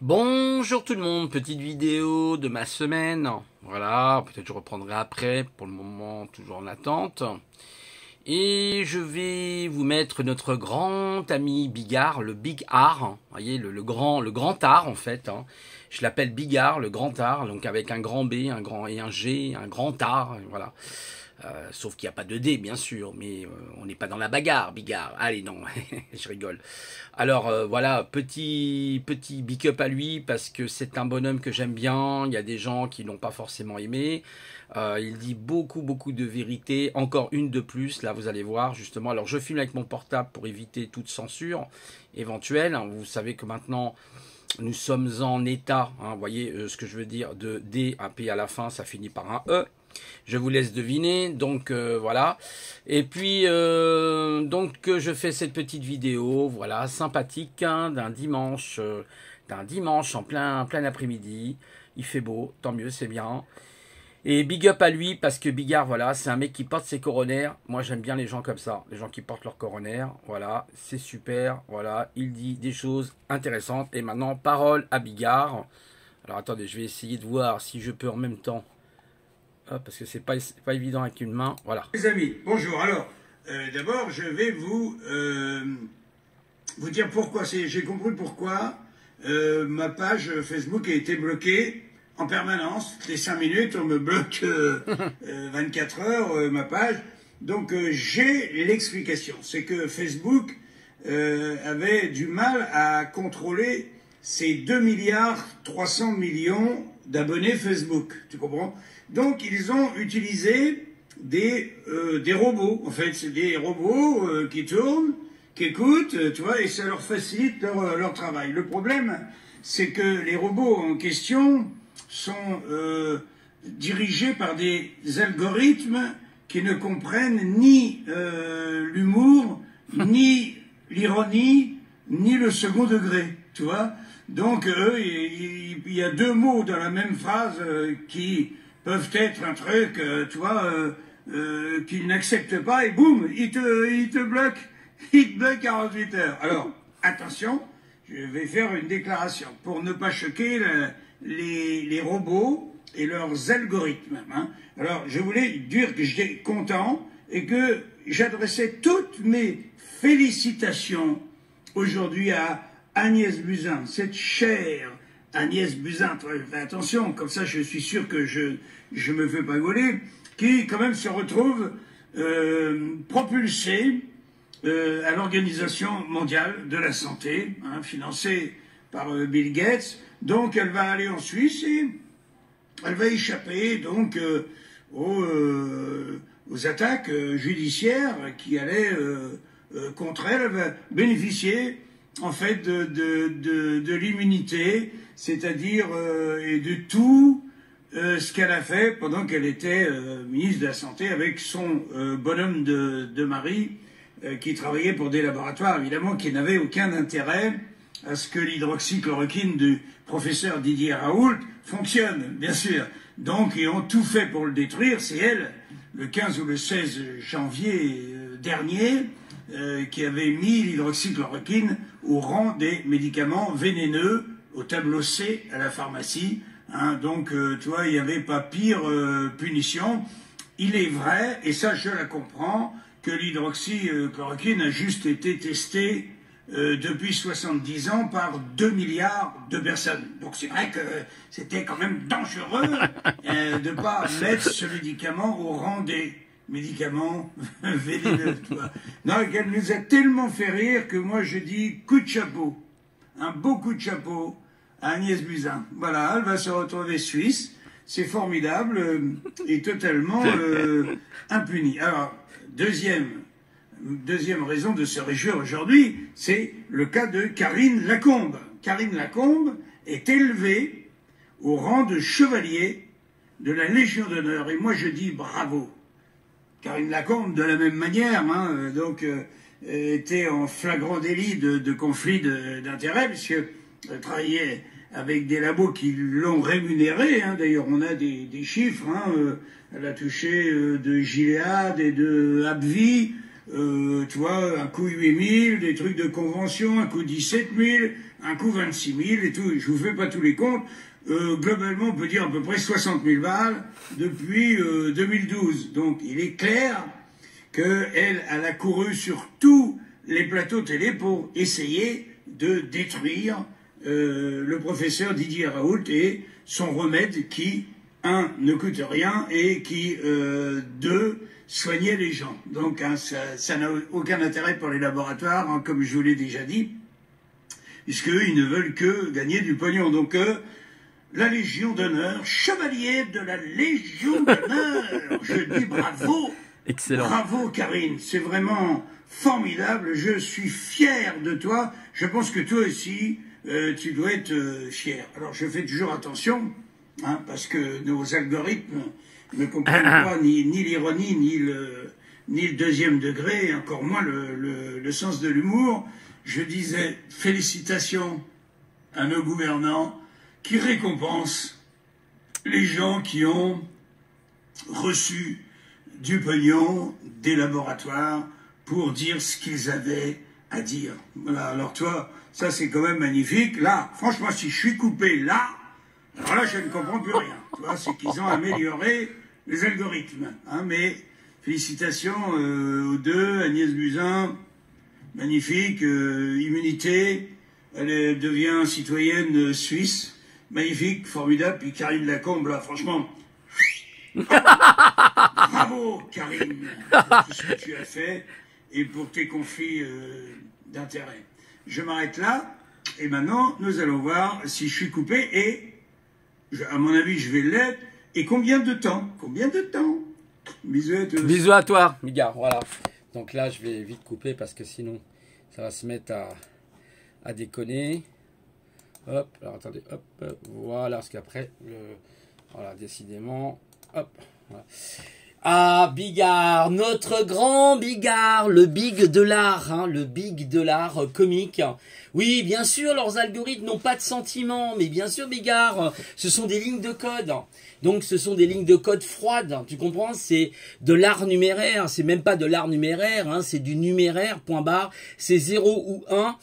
Bonjour tout le monde, petite vidéo de ma semaine. Voilà, peut-être je reprendrai après, pour le moment toujours en attente. Et je vais vous mettre notre grand ami Bigard, le Big R, vous voyez, le grand art en fait. Je l'appelle Bigard, le grand art, donc avec un grand B, un grand et un G, un grand art, voilà. Sauf qu'il n'y a pas de D, bien sûr, mais on n'est pas dans la bagarre, Bigard. Allez, non, je rigole. Alors, voilà, petit big up à lui, parce que c'est un bonhomme que j'aime bien. Il y a des gens qui l'ont pas forcément aimé. Il dit beaucoup de vérité. Encore une de plus, là, vous allez voir, justement. Alors, je filme avec mon portable pour éviter toute censure éventuelle. Vous savez que maintenant, nous sommes en état, vous voyez ce que je veux dire, de D, un P à la fin, ça finit par un E. Je vous laisse deviner, donc voilà. Et puis, je fais cette petite vidéo, voilà, sympathique, d'un dimanche en plein après-midi. Il fait beau, tant mieux, c'est bien. Et big up à lui, parce que Bigard, voilà, c'est un mec qui porte ses coronaires. Moi, j'aime bien les gens comme ça, les gens qui portent leurs coronaires. Voilà, c'est super, voilà, il dit des choses intéressantes. Et maintenant, parole à Bigard. Alors, attendez, je vais essayer de voir si je peux en même temps... parce que c'est pas évident avec une main, voilà. Les amis, bonjour. Alors, d'abord, je vais vous dire pourquoi. J'ai compris pourquoi ma page Facebook a été bloquée en permanence. Toutes les 5 minutes, on me bloque 24 heures ma page. Donc, j'ai l'explication. C'est que Facebook avait du mal à contrôler ces 2,3 milliards d'abonnés Facebook. Tu comprends? Donc, ils ont utilisé des robots. En fait, c'est des robots qui tournent, qui écoutent, tu vois, et ça leur facilite leur travail. Le problème, c'est que les robots en question sont dirigés par des algorithmes qui ne comprennent ni l'humour, ni l'ironie, ni le second degré, tu vois. Donc, il y a deux mots dans la même phrase qui peuvent être un truc, tu vois, qu'ils n'acceptent pas, et boum, ils te bloquent. Ils te bloquent 48 heures. Alors, attention, je vais faire une déclaration pour ne pas choquer les robots et leurs algorithmes. Alors, je voulais dire que j'étais content et que j'adressais toutes mes félicitations aujourd'hui à Agnès Buzyn, cette chère Agnès Buzyn, fais attention, comme ça je suis sûr que je me fais pas gauler, qui quand même se retrouve propulsée à l'Organisation mondiale de la santé, financée par Bill Gates. Donc elle va aller en Suisse et elle va échapper donc aux attaques judiciaires qui allaient contre elle. Elle va bénéficier en fait de l'immunité, c'est-à-dire et de tout ce qu'elle a fait pendant qu'elle était ministre de la Santé avec son bonhomme de mari qui travaillait pour des laboratoires, évidemment, qui n'avaient aucun intérêt à ce que l'hydroxychloroquine du professeur Didier Raoult fonctionne, bien sûr. Donc, ils ont tout fait pour le détruire. C'est elle, le 15 ou le 16 janvier dernier, qui avait mis l'hydroxychloroquine au rang des médicaments vénéneux au tableau C à la pharmacie. Donc, tu vois, il n'y avait pas pire punition. Il est vrai, et ça je la comprends, que l'hydroxychloroquine a juste été testée depuis 70 ans par 2 milliards de personnes. Donc c'est vrai que c'était quand même dangereux de ne pas mettre ce médicament au rang des médicaments vénéneux. Non, elle nous a tellement fait rire que moi je dis coup de chapeau, un beau coup de chapeau à Agnès Buzyn. Voilà, elle va se retrouver suisse, c'est formidable et totalement impunie. Alors, deuxième raison de se réjouir aujourd'hui, c'est le cas de Karine Lacombe. Karine Lacombe est élevée au rang de chevalier de la Légion d'honneur. Et moi je dis bravo. Karine Lacombe, de la même manière, était en flagrant délit de conflit d'intérêts, puisqu'elle travaillait avec des labos qui l'ont rémunérée. D'ailleurs, on a des chiffres. Elle a touché de Gilead et de AbbVie, tu vois, un coup 8 000, des trucs de convention, un coup 17 000, un coup 26 000 et tout. Je vous fais pas tous les comptes. Globalement, on peut dire à peu près 60 000 balles depuis 2012. Donc, il est clair qu'elle a couru sur tous les plateaux télé pour essayer de détruire le professeur Didier Raoult et son remède qui, un, ne coûte rien et qui, deux, soignait les gens. Donc, hein, ça n'a aucun intérêt pour les laboratoires, hein, comme je vous l'ai déjà dit, puisqu'ils ne veulent que gagner du pognon. Donc, la Légion d'honneur, chevalier de la Légion d'honneur. Je dis bravo. Excellent. Bravo, Karine. C'est vraiment formidable. Je suis fier de toi. Je pense que toi aussi, tu dois être fier. Alors, je fais toujours attention, hein, parce que nos algorithmes ne comprennent pas ni l'ironie, ni le deuxième degré, encore moins le sens de l'humour. Je disais félicitations à nos gouvernants qui récompensent les gens qui ont reçu du pognon des laboratoires pour dire ce qu'ils avaient à dire. Voilà, alors toi, ça c'est quand même magnifique. Là, franchement, si je suis coupé là, alors là je ne comprends plus rien. Tu vois, c'est qu'ils ont amélioré les algorithmes. Hein, mais félicitations aux deux, Agnès Buzyn, magnifique, immunité, elle devient citoyenne suisse, magnifique, formidable, puis Karine Lacombe, là, franchement, bravo Karine, pour tout ce que tu as fait et pour tes conflits d'intérêt. Je m'arrête là, et maintenant, nous allons voir si je suis coupé, et, à mon avis, je vais l'être, et combien de temps? Combien de temps? Bisous à tous. Bisous à toi, Bigard, voilà. Donc là, je vais vite couper parce que sinon, ça va se mettre à déconner. Hop, alors attendez, hop, voilà, parce qu'après, voilà, décidément, hop, voilà. Ah, Bigard, notre grand Bigard, le big de l'art, hein, le big de l'art comique. Oui, bien sûr, leurs algorithmes n'ont pas de sentiments, mais bien sûr, Bigard, ce sont des lignes de code. Donc, ce sont des lignes de code froides, tu comprends? C'est de l'art numéraire, c'est même pas de l'art numéraire, hein, c'est du numéraire, point barre, c'est 0 ou 1.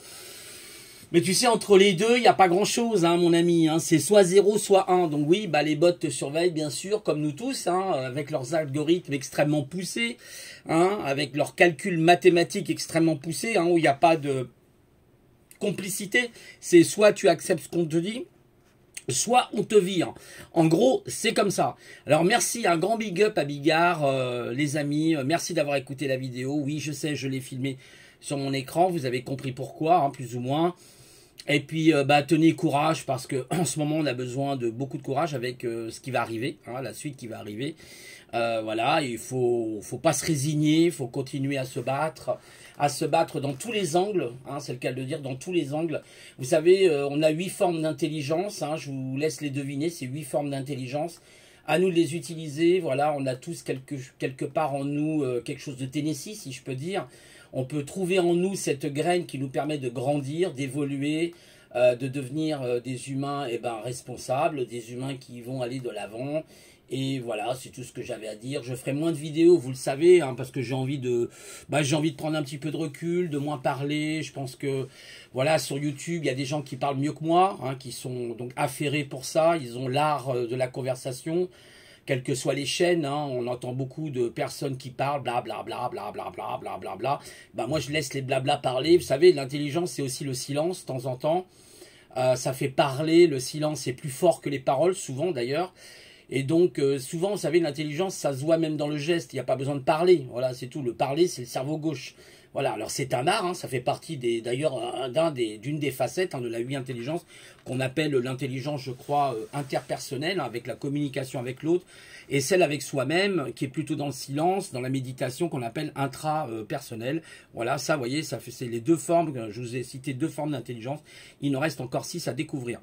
Mais tu sais, entre les deux, il n'y a pas grand-chose, hein, mon ami. Hein. C'est soit 0, soit 1. Donc oui, bah, les bots te surveillent, bien sûr, comme nous tous, hein, avec leurs algorithmes extrêmement poussés, hein, avec leurs calculs mathématiques extrêmement poussés, hein, où il n'y a pas de complicité. C'est soit tu acceptes ce qu'on te dit, soit on te vire. En gros, c'est comme ça. Alors, merci, un grand big up à Bigard, les amis. Merci d'avoir écouté la vidéo. Oui, je sais, je l'ai filmé sur mon écran. Vous avez compris pourquoi, hein, plus ou moins. Et puis, bah, tenez courage, parce que en ce moment, on a besoin de beaucoup de courage avec ce qui va arriver, hein, la suite qui va arriver. Voilà, il faut pas se résigner, il faut continuer à se battre dans tous les angles, hein, c'est le cas de le dire, dans tous les angles. Vous savez, on a 8 formes d'intelligence, hein, je vous laisse les deviner, ces 8 formes d'intelligence. À nous de les utiliser, voilà, on a tous quelque part en nous quelque chose de Tennessee, si je peux dire. On peut trouver en nous cette graine qui nous permet de grandir, d'évoluer, de devenir des humains responsables, des humains qui vont aller de l'avant. Et voilà, c'est tout ce que j'avais à dire. Je ferai moins de vidéos, vous le savez, hein, parce que j'ai envie de prendre un petit peu de recul, de moins parler. Je pense que, voilà, sur YouTube, il y a des gens qui parlent mieux que moi, hein, qui sont donc affairés pour ça. Ils ont l'art de la conversation. Quelles que soient les chaînes, hein, on entend beaucoup de personnes qui parlent, blablabla, blablabla, blablabla. Ben moi, je laisse les blabla parler. Vous savez, l'intelligence, c'est aussi le silence, de temps en temps. Ça fait parler, le silence est plus fort que les paroles, souvent d'ailleurs. Et donc, souvent, vous savez, l'intelligence, ça se voit même dans le geste. Il n'y a pas besoin de parler. Voilà, c'est tout. Le parler, c'est le cerveau gauche. Voilà, alors c'est un art, hein, ça fait partie d'ailleurs d'une des facettes, hein, de la 8 intelligence qu'on appelle l'intelligence, je crois, interpersonnelle, hein, avec la communication avec l'autre, et celle avec soi-même, qui est plutôt dans le silence, dans la méditation, qu'on appelle intrapersonnelle. Voilà, ça, vous voyez, c'est les 2 formes, je vous ai cité 2 formes d'intelligence, il en reste encore 6 à découvrir.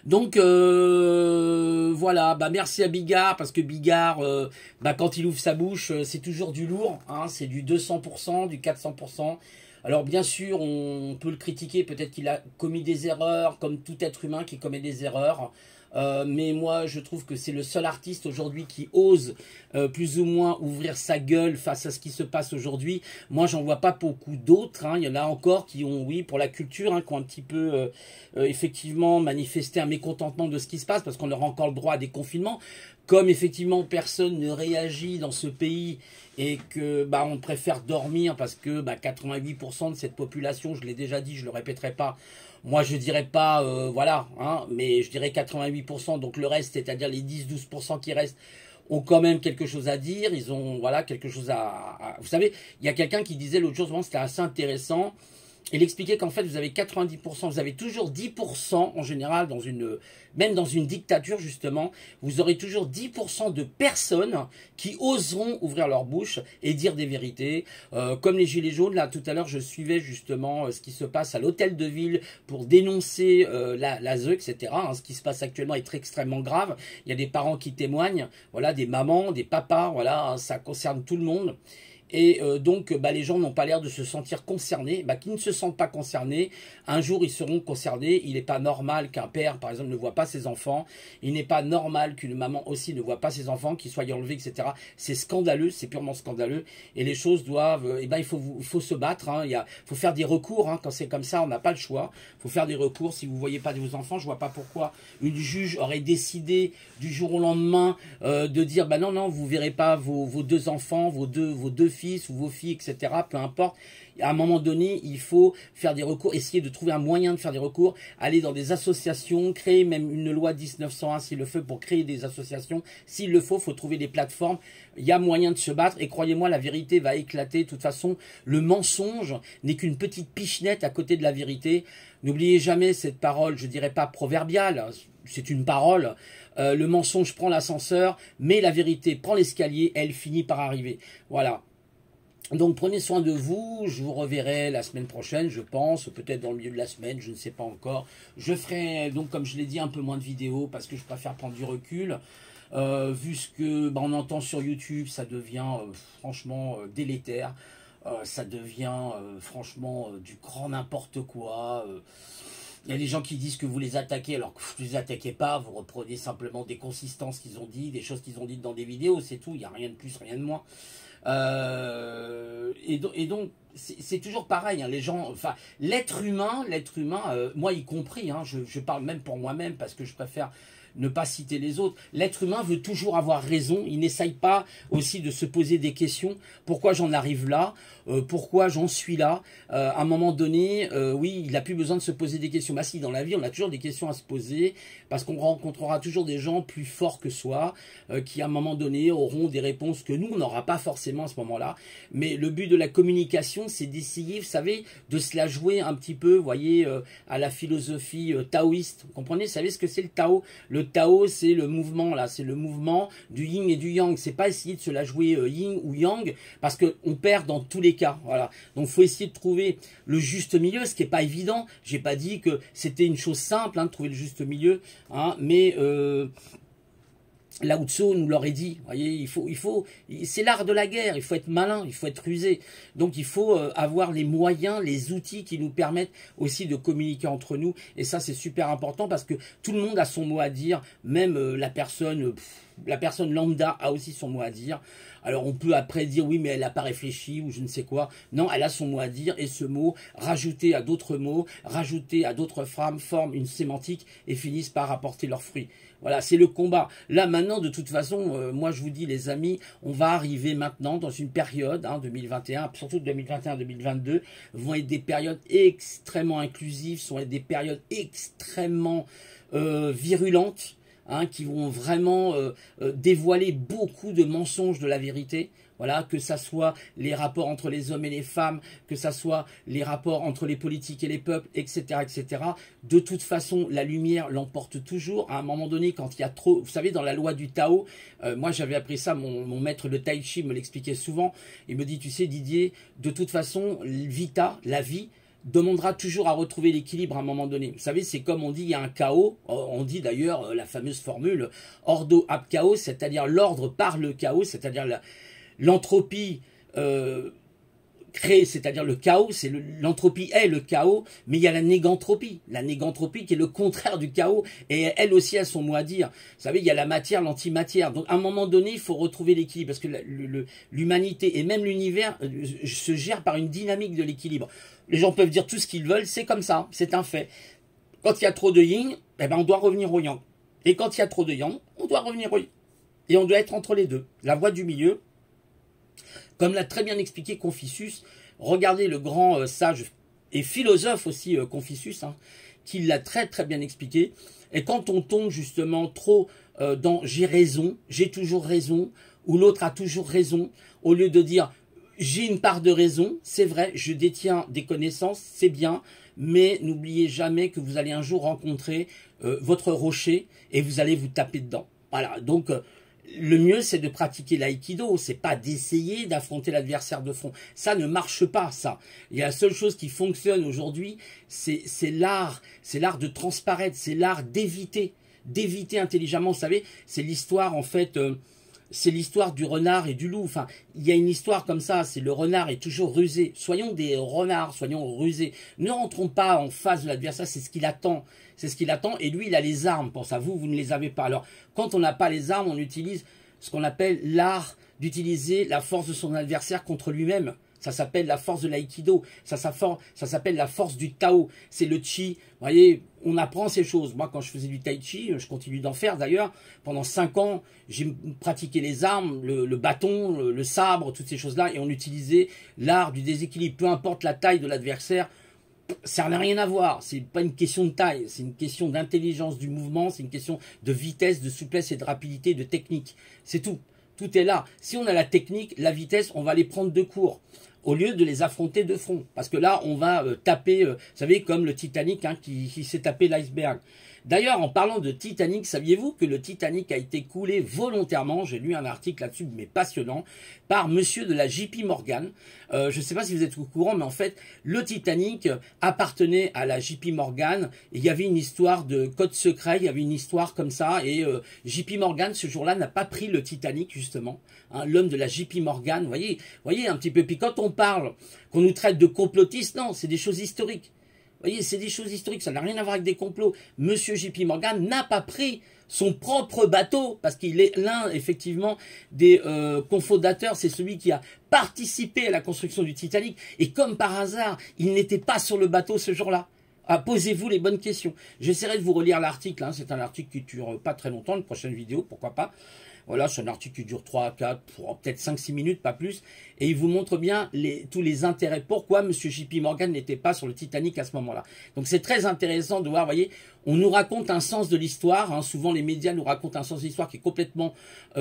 Donc voilà, bah merci à Bigard, parce que Bigard, quand il ouvre sa bouche, c'est toujours du lourd, hein, c'est du 200%, du 400%. Alors bien sûr, on peut le critiquer, peut-être qu'il a commis des erreurs, comme tout être humain qui commet des erreurs. Mais moi je trouve que c'est le seul artiste aujourd'hui qui ose plus ou moins ouvrir sa gueule face à ce qui se passe aujourd'hui. Moi j'en vois pas beaucoup d'autres, hein. Il y en a encore qui ont, oui, pour la culture, hein, qui ont un petit peu effectivement manifesté un mécontentement de ce qui se passe, parce qu'on aura encore le droit à des confinements. Comme effectivement personne ne réagit dans ce pays et que bah, on préfère dormir parce que bah, 88% de cette population, je l'ai déjà dit, je le répéterai pas, moi je dirais pas, voilà, hein, mais je dirais 88%, donc le reste, c'est-à-dire les 10-12% qui restent, ont quand même quelque chose à dire, ils ont voilà quelque chose Vous savez, il y a quelqu'un qui disait l'autre jour, c'était assez intéressant, il expliquait qu'en fait vous avez 90%, vous avez toujours 10% en général, même dans une dictature justement, vous aurez toujours 10% de personnes qui oseront ouvrir leur bouche et dire des vérités. Comme les Gilets jaunes, là tout à l'heure je suivais justement ce qui se passe à l'hôtel de ville pour dénoncer la ZEU, etc. Hein, ce qui se passe actuellement est extrêmement grave. Il y a des parents qui témoignent, voilà, des mamans, des papas, voilà, ça concerne tout le monde. Et donc, bah, les gens n'ont pas l'air de se sentir concernés. Bah, qui ne se sentent pas concernés, un jour, ils seront concernés. Il n'est pas normal qu'un père, par exemple, ne voit pas ses enfants. Il n'est pas normal qu'une maman aussi ne voit pas ses enfants, qu'ils soient enlevés, etc. C'est scandaleux, c'est purement scandaleux. Et les choses doivent... eh ben, il faut se battre. Hein. Il faut faire des recours. Hein. Quand c'est comme ça, on n'a pas le choix. Il faut faire des recours. Si vous ne voyez pas de vos enfants, je ne vois pas pourquoi une juge aurait décidé du jour au lendemain de dire, bah non, vous ne verrez pas vos deux enfants, vos deux fils ou vos filles, etc. Peu importe. À un moment donné, il faut faire des recours, essayer de trouver un moyen de faire des recours, aller dans des associations, créer même une loi 1901 s'il le faut pour créer des associations. S'il le faut trouver des plateformes. Il y a moyen de se battre et croyez-moi, la vérité va éclater. De toute façon, le mensonge n'est qu'une petite pichenette à côté de la vérité. N'oubliez jamais cette parole, je dirais pas proverbiale, c'est une parole. Le mensonge prend l'ascenseur, mais la vérité prend l'escalier, elle finit par arriver. Voilà. Donc prenez soin de vous, je vous reverrai la semaine prochaine, je pense, peut-être dans le milieu de la semaine, je ne sais pas encore. Je ferai donc, comme je l'ai dit, un peu moins de vidéos parce que je préfère prendre du recul. Vu ce que bah, on entend sur YouTube, ça devient franchement délétère. Ça devient franchement du grand n'importe quoi. Il y a des gens qui disent que vous les attaquez alors que vous ne les attaquez pas, vous reprenez simplement des consistances qu'ils ont dit, des choses qu'ils ont dites dans des vidéos, c'est tout, il n'y a rien de plus, rien de moins. Et donc c'est toujours pareil, hein, les gens, enfin l'être humain, moi y compris, hein, je parle même pour moi-même parce que je préfère ne pas citer les autres. L'être humain veut toujours avoir raison, il n'essaye pas aussi de se poser des questions. Pourquoi j'en arrive là? Pourquoi j'en suis là? À un moment donné, oui, il n'a plus besoin de se poser des questions. Bah si, dans la vie, on a toujours des questions à se poser, parce qu'on rencontrera toujours des gens plus forts que soi, qui à un moment donné auront des réponses que nous, on n'aura pas forcément à ce moment-là. Mais le but de la communication, c'est d'essayer, vous savez, de se la jouer un petit peu, vous voyez, à la philosophie taoïste. Vous comprenez? Vous savez ce que c'est le Tao? Le Tao, c'est le mouvement, là, c'est le mouvement du yin et du yang. C'est pas essayer de se la jouer yin ou yang, parce qu'on perd dans tous les cas. Voilà. Donc, il faut essayer de trouver le juste milieu, ce qui n'est pas évident. J'ai pas dit que c'était une chose simple, hein, de trouver le juste milieu, hein, mais Lao Tzu nous l'aurait dit, voyez, c'est l'art de la guerre, il faut être malin, il faut être rusé. Donc il faut avoir les moyens, les outils qui nous permettent aussi de communiquer entre nous. Et ça, c'est super important parce que tout le monde a son mot à dire, même la personne lambda a aussi son mot à dire. Alors on peut après dire oui mais elle n'a pas réfléchi ou je ne sais quoi. Non, elle a son mot à dire et ce mot, rajouté à d'autres mots, rajouté à d'autres phrases, forment une sémantique et finissent par apporter leurs fruits. Voilà, c'est le combat. Là maintenant, de toute façon, moi je vous dis les amis, on va arriver maintenant dans une période, 2021, surtout 2021-2022, vont être des périodes extrêmement inclusives, sont être des périodes extrêmement virulentes. Qui vont vraiment dévoiler beaucoup de mensonges de la vérité. Voilà, que ça soit les rapports entre les hommes et les femmes, que ça soit les rapports entre les politiques et les peuples, etc., etc. De toute façon, la lumière l'emporte toujours. À un moment donné, quand il y a trop... Vous savez, dans la loi du Tao, moi j'avais appris ça, mon maître de Tai Chi me l'expliquait souvent. Il me dit, tu sais Didier, de toute façon, vita, la vie, demandera toujours à retrouver l'équilibre à un moment donné. Vous savez, c'est comme on dit, il y a un chaos, on dit d'ailleurs la fameuse formule ordo ab chaos, c'est-à-dire l'ordre par le chaos, c'est-à-dire l'entropie créer, c'est-à-dire le chaos, l'entropie est le chaos, mais il y a la négantropie qui est le contraire du chaos, et elle aussi a son mot à dire. Vous savez, il y a la matière, l'antimatière. Donc à un moment donné, il faut retrouver l'équilibre, parce que l'humanité et même l'univers se gèrent par une dynamique de l'équilibre. Les gens peuvent dire tout ce qu'ils veulent, c'est comme ça, c'est un fait. Quand il y a trop de yin, eh ben on doit revenir au yang. Et quand il y a trop de yang, on doit revenir au yin. Et on doit être entre les deux. La voie du milieu, comme l'a très bien expliqué Confucius, regardez le grand sage et philosophe aussi Confucius, hein, qui l'a très très bien expliqué. Et quand on tombe justement trop dans j'ai raison, j'ai toujours raison, ou l'autre a toujours raison, au lieu de dire j'ai une part de raison, c'est vrai, je détiens des connaissances, c'est bien, mais n'oubliez jamais que vous allez un jour rencontrer votre rocher et vous allez vous taper dedans. Voilà, donc le mieux, c'est de pratiquer l'aïkido, c'est pas d'essayer d'affronter l'adversaire de front. Ça ne marche pas, ça. Il y a la seule chose qui fonctionne aujourd'hui, c'est l'art de transparaître, c'est l'art d'éviter intelligemment. Vous savez, c'est l'histoire, en fait, c'est l'histoire du renard et du loup. Enfin, il y a une histoire comme ça, c'est le renard est toujours rusé. Soyons des renards, soyons rusés. Ne rentrons pas en face de l'adversaire, c'est ce qu'il attend. C'est ce qu'il attend, et lui, il a les armes pour ça. Vous ne les avez pas. Alors, quand on n'a pas les armes, on utilise ce qu'on appelle l'art d'utiliser la force de son adversaire contre lui-même. Ça s'appelle la force de l'aïkido. Ça s'appelle la force du Tao. C'est le chi. Vous voyez, on apprend ces choses. Moi, quand je faisais du tai chi, je continue d'en faire d'ailleurs. Pendant 5 ans, j'ai pratiqué les armes, le bâton, le sabre, toutes ces choses-là. Et on utilisait l'art du déséquilibre. Peu importe la taille de l'adversaire, ça n'a rien à voir, c'est pas une question de taille, c'est une question d'intelligence du mouvement, c'est une question de vitesse, de souplesse et de rapidité, de technique. C'est tout. Tout est là. Si on a la technique, la vitesse, on va les prendre de court, au lieu de les affronter de front. Parce que là, on va taper, vous savez, comme le Titanic hein, qui s'est tapé l'iceberg. D'ailleurs, en parlant de Titanic, saviez-vous que le Titanic a été coulé volontairement, j'ai lu un article là-dessus, mais passionnant, par monsieur de la JP Morgan. Je ne sais pas si vous êtes au courant, mais en fait, le Titanic appartenait à la JP Morgan. Et il y avait une histoire de code secret, il y avait une histoire comme ça. Et JP Morgan, ce jour-là, n'a pas pris le Titanic, justement. Hein, l'homme de la JP Morgan, vous voyez un petit peu. Puis quand on parle, qu'on nous traite de complotistes, non, c'est des choses historiques. Vous voyez, c'est des choses historiques, ça n'a rien à voir avec des complots. Monsieur JP Morgan n'a pas pris son propre bateau, parce qu'il est l'un, effectivement, des cofondateurs, c'est celui qui a participé à la construction du Titanic, et comme par hasard, il n'était pas sur le bateau ce jour-là. Ah, posez-vous les bonnes questions. J'essaierai de vous relire l'article, hein. C'est un article qui dure pas très longtemps, une prochaine vidéo, pourquoi pas. Voilà, c'est un article qui dure 3, 4, peut-être 5-6 minutes, pas plus. Et il vous montre bien tous les intérêts. Pourquoi M. JP Morgan n'était pas sur le Titanic à ce moment-là. Donc c'est très intéressant de voir, vous voyez, on nous raconte un sens de l'histoire. Hein, souvent les médias nous racontent un sens de l'histoire qui est complètement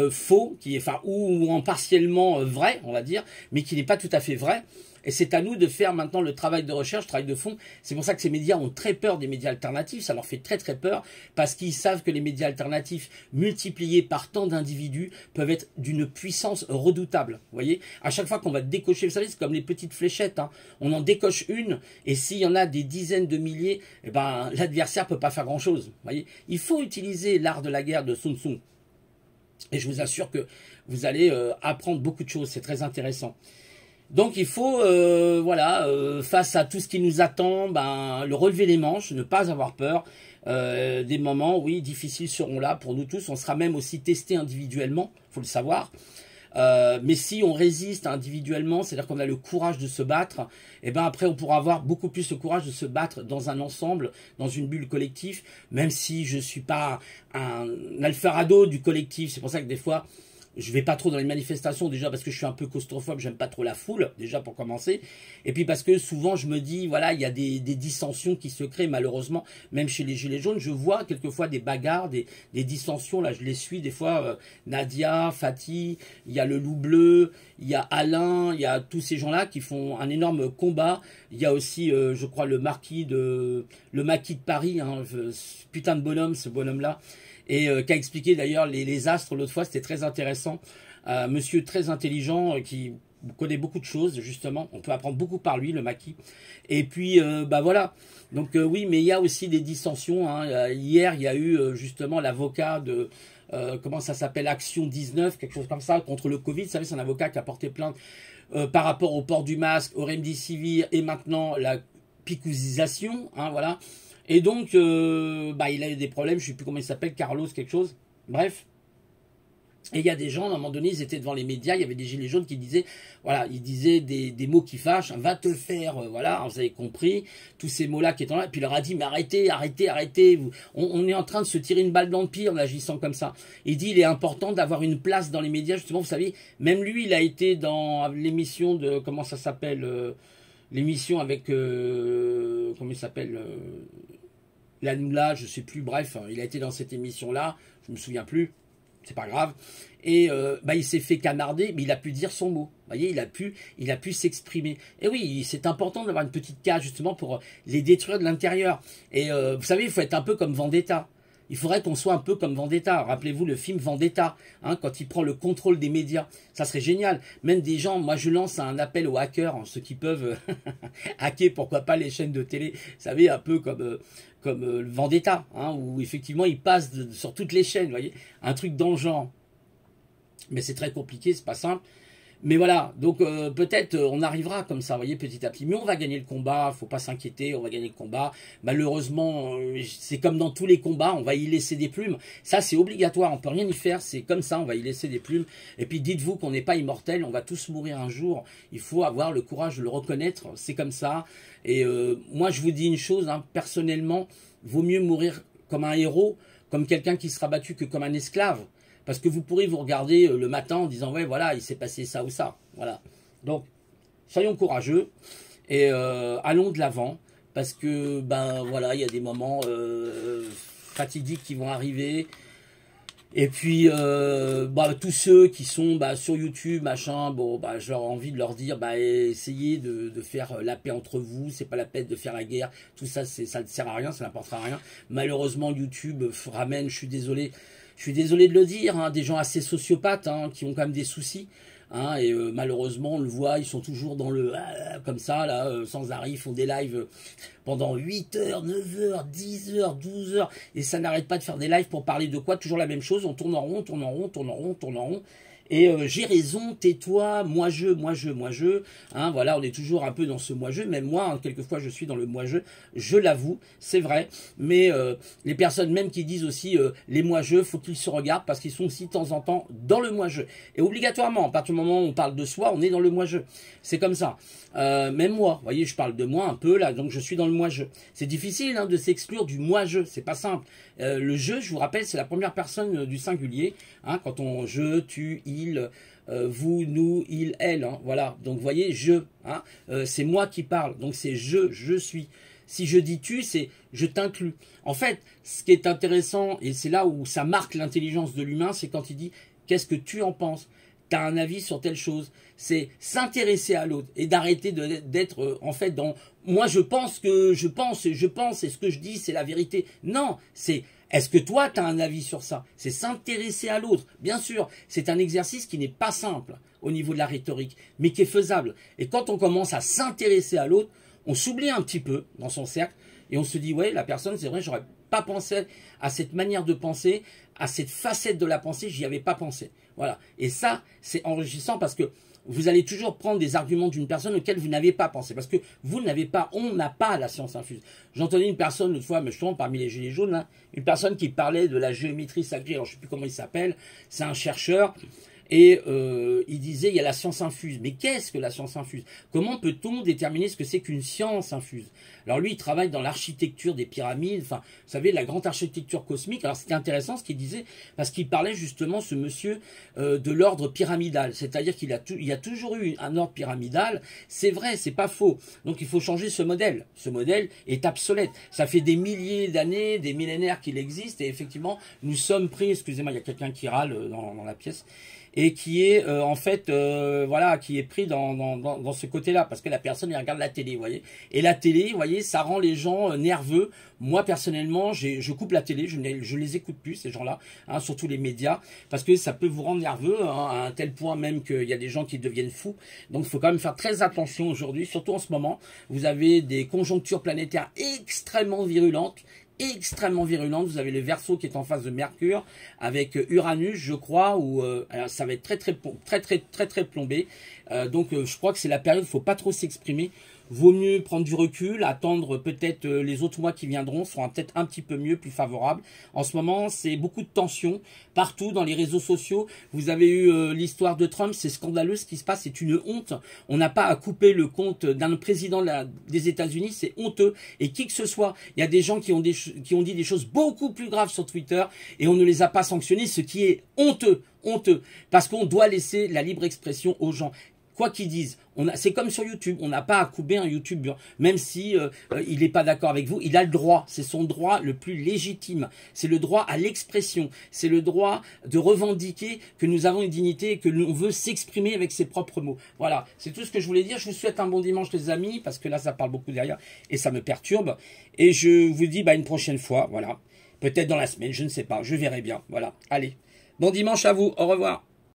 faux, qui est, ou en partiellement vrai, on va dire, mais qui n'est pas tout à fait vrai. Et c'est à nous de faire maintenant le travail de recherche, le travail de fond. C'est pour ça que ces médias ont très peur des médias alternatifs. Ça leur fait très très peur parce qu'ils savent que les médias alternatifs multipliés par tant d'individus peuvent être d'une puissance redoutable. Vous voyez, à chaque fois qu'on va décocher, vous savez, c'est comme les petites fléchettes. Hein. On en décoche une et s'il y en a des dizaines de milliers, eh ben, l'adversaire peut pas faire grand-chose. Vous voyez, il faut utiliser l'art de la guerre de Sun Tzu. Et je vous assure que vous allez apprendre beaucoup de choses. C'est très intéressant. Donc il faut, face à tout ce qui nous attend, le relever les manches, ne pas avoir peur. Des moments, oui, difficiles seront là pour nous tous. On sera même aussi testé individuellement, faut le savoir. Mais si on résiste individuellement, c'est-à-dire qu'on a le courage de se battre, et ben après on pourra avoir beaucoup plus le courage de se battre dans un ensemble, dans une bulle collective, même si je suis pas un alfarado du collectif. C'est pour ça que des fois, je vais pas trop dans les manifestations, déjà parce que je suis un peu claustrophobe, j'aime pas trop la foule, déjà pour commencer. Et puis parce que souvent je me dis, voilà, il y a des dissensions qui se créent malheureusement, même chez les Gilets jaunes, je vois quelquefois des bagarres, des dissensions, là je les suis des fois, Nadia, Fatih, il y a le Loup Bleu, il y a Alain, il y a tous ces gens-là qui font un énorme combat. Il y a aussi, je crois, le maquis de Paris, hein, putain de bonhomme, ce bonhomme-là. Et qui a expliqué d'ailleurs les astres l'autre fois, c'était très intéressant. Monsieur très intelligent qui connaît beaucoup de choses, justement. On peut apprendre beaucoup par lui, le maquis. Et puis, bah voilà. Donc oui, mais il y a aussi des dissensions. Hein. Hier, il y a eu justement l'avocat de... comment ça s'appelle, Action 19, quelque chose comme ça, contre le Covid. Vous savez, c'est un avocat qui a porté plainte par rapport au port du masque, au remdesivir et maintenant la picousisation. Hein, voilà. Et donc, bah, il a eu des problèmes, je ne sais plus comment il s'appelle, Carlos, quelque chose. Bref. Et il y a des gens, à un moment donné, ils étaient devant les médias, il y avait des gilets jaunes qui disaient, voilà, ils disaient des mots qui fâchent, va te faire, voilà, vous avez compris, tous ces mots-là qui étaient là, et puis il leur a dit, mais arrêtez, arrêtez, arrêtez, on est en train de se tirer une balle dans le pied en agissant comme ça. Il dit, il est important d'avoir une place dans les médias, justement, vous savez, même lui, il a été dans l'émission de, comment ça s'appelle, l'émission avec, comment il s'appelle, Lanoula, je sais plus, bref, il a été dans cette émission-là, je me souviens plus. C'est pas grave. Et bah, il s'est fait canarder, mais il a pu dire son mot. Vous voyez, il a pu s'exprimer. Et oui, c'est important d'avoir une petite case justement pour les détruire de l'intérieur. Et vous savez, il faut être un peu comme Vendetta. Il faudrait qu'on soit un peu comme Vendetta. Rappelez-vous le film Vendetta, hein, quand il prend le contrôle des médias. Ça serait génial. Même des gens, moi je lance un appel aux hackers, hein, ceux qui peuvent hacker, pourquoi pas les chaînes de télé. Vous savez, un peu comme Vendetta, hein, où effectivement il passe sur toutes les chaînes, vous voyez, un truc dans le genre. Mais c'est très compliqué, c'est pas simple. Mais voilà, donc peut-être on arrivera comme ça, vous voyez, petit à petit. Mais on va gagner le combat, faut pas s'inquiéter, on va gagner le combat. Malheureusement, c'est comme dans tous les combats, on va y laisser des plumes. Ça, c'est obligatoire, on peut rien y faire, c'est comme ça, on va y laisser des plumes. Et puis dites-vous qu'on n'est pas immortel, on va tous mourir un jour. Il faut avoir le courage de le reconnaître, c'est comme ça. Et moi, je vous dis une chose, hein, personnellement, vaut mieux mourir comme un héros, comme quelqu'un qui sera battu que comme un esclave. Parce que vous pourrez vous regarder le matin en disant, ouais, voilà, il s'est passé ça ou ça. Voilà. Donc, soyons courageux et allons de l'avant. Parce que, ben voilà, il y a des moments fatidiques qui vont arriver. Et puis, bah, tous ceux qui sont sur YouTube, machin, bon, bah, j'ai envie de leur dire, bah, essayez de faire la paix entre vous, c'est pas la peine de faire la guerre, tout ça, ça ne sert à rien, ça n'apportera rien. Malheureusement, YouTube ramène, je suis désolé de le dire, hein, des gens assez sociopathes, hein, qui ont quand même des soucis. Hein, et malheureusement, on le voit, ils sont toujours dans le comme ça, là, sans arrêt, ils font des lives pendant 8 heures, 9 heures, 10 heures, 12 heures, et ça n'arrête pas de faire des lives pour parler de quoi? Toujours la même chose, on tourne en rond, tourne en rond, tourne en rond, tourne en rond. Et j'ai raison, tais-toi, moi je, hein, voilà, on est toujours un peu dans ce moi-je, même moi, hein, quelquefois je suis dans le je l'avoue, c'est vrai, mais les personnes même qui disent aussi les moi-je, faut qu'ils se regardent parce qu'ils sont aussi de temps en temps dans le moi-je. Et obligatoirement, à partir du moment où on parle de soi, on est dans le moi-je, c'est comme ça. Même moi, vous voyez, je parle de moi un peu là, donc je suis dans le moi-je. C'est difficile hein, de s'exclure du moi-je, c'est pas simple. Le je vous rappelle, c'est la première personne du singulier, hein, quand on je, tu, il, vous, nous, il, elle, hein, voilà. Donc vous voyez, je, hein, c'est moi qui parle, donc c'est je suis. Si je dis tu, c'est je t'inclus. En fait, ce qui est intéressant, et c'est là où ça marque l'intelligence de l'humain, c'est quand il dit qu'est-ce que tu en penses? Tu as un avis sur telle chose. C'est s'intéresser à l'autre et d'arrêter d'être en fait dans moi je pense que je pense et ce que je dis c'est la vérité. Non, c'est est-ce que toi tu as un avis sur ça? C'est s'intéresser à l'autre. Bien sûr, c'est un exercice qui n'est pas simple au niveau de la rhétorique, mais qui est faisable. Et quand on commence à s'intéresser à l'autre, on s'oublie un petit peu dans son cercle et on se dit ouais, la personne, c'est vrai, j'aurais pas pensé à cette manière de penser, à cette facette de la pensée, j'y avais pas pensé. Voilà. Et ça, c'est enrichissant parce que vous allez toujours prendre des arguments d'une personne auxquels vous n'avez pas pensé. Parce que vous n'avez pas, on n'a pas la science infuse. J'entendais une personne l'autre fois, mais justement parmi les gilets jaunes, là, une personne qui parlait de la géométrie sacrée, alors je ne sais plus comment il s'appelle, c'est un chercheur. Et il disait, il y a la science infuse. Mais qu'est-ce que la science infuse? Comment peut-on déterminer ce que c'est qu'une science infuse? Alors lui, il travaille dans l'architecture des pyramides, enfin, vous savez, la grande architecture cosmique. Alors c'était intéressant ce qu'il disait, parce qu'il parlait justement, ce monsieur, de l'ordre pyramidal. C'est-à-dire qu'il y a toujours eu un ordre pyramidal. C'est vrai, c'est pas faux. Donc il faut changer ce modèle. Ce modèle est obsolète. Ça fait des milliers d'années, des millénaires qu'il existe, et effectivement, nous sommes pris, excusez-moi, il y a quelqu'un qui râle dans la pièce. et qui est en fait voilà, qui est pris dans ce côté-là, parce que la personne elle regarde la télé, vous voyez. Et la télé, vous voyez, ça rend les gens nerveux. Moi personnellement, je coupe la télé, je les écoute plus ces gens-là, hein, surtout les médias, parce que ça peut vous rendre nerveux, hein, à un tel point même qu'il y a des gens qui deviennent fous. Donc il faut quand même faire très attention aujourd'hui, surtout en ce moment. Vous avez des conjonctures planétaires extrêmement virulentes. Vous avez le Verseau qui est en face de Mercure avec Uranus, je crois, où ça va être très plombé. Donc je crois que c'est la période, il faut pas trop s'exprimer. Vaut mieux prendre du recul, attendre peut-être les autres mois qui viendront seront peut-être un petit peu mieux, plus favorables. En ce moment, c'est beaucoup de tensions partout dans les réseaux sociaux. Vous avez eu l'histoire de Trump, c'est scandaleux ce qui se passe, c'est une honte. On n'a pas à couper le compte d'un président des États-Unis, c'est honteux. Et qui que ce soit, il y a des gens qui ont dit des choses beaucoup plus graves sur Twitter et on ne les a pas sanctionnés, ce qui est honteux, parce qu'on doit laisser la libre expression aux gens. Quoi qu'ils disent, c'est comme sur YouTube, on n'a pas à couper un YouTuber, même si il n'est pas d'accord avec vous, il a le droit, c'est son droit le plus légitime, c'est le droit à l'expression, c'est le droit de revendiquer que nous avons une dignité et que l'on veut s'exprimer avec ses propres mots. Voilà, c'est tout ce que je voulais dire. Je vous souhaite un bon dimanche les amis, parce que là ça parle beaucoup derrière et ça me perturbe, et je vous dis une prochaine fois, voilà, peut-être dans la semaine, je ne sais pas, je verrai bien, voilà, allez, bon dimanche à vous, au revoir.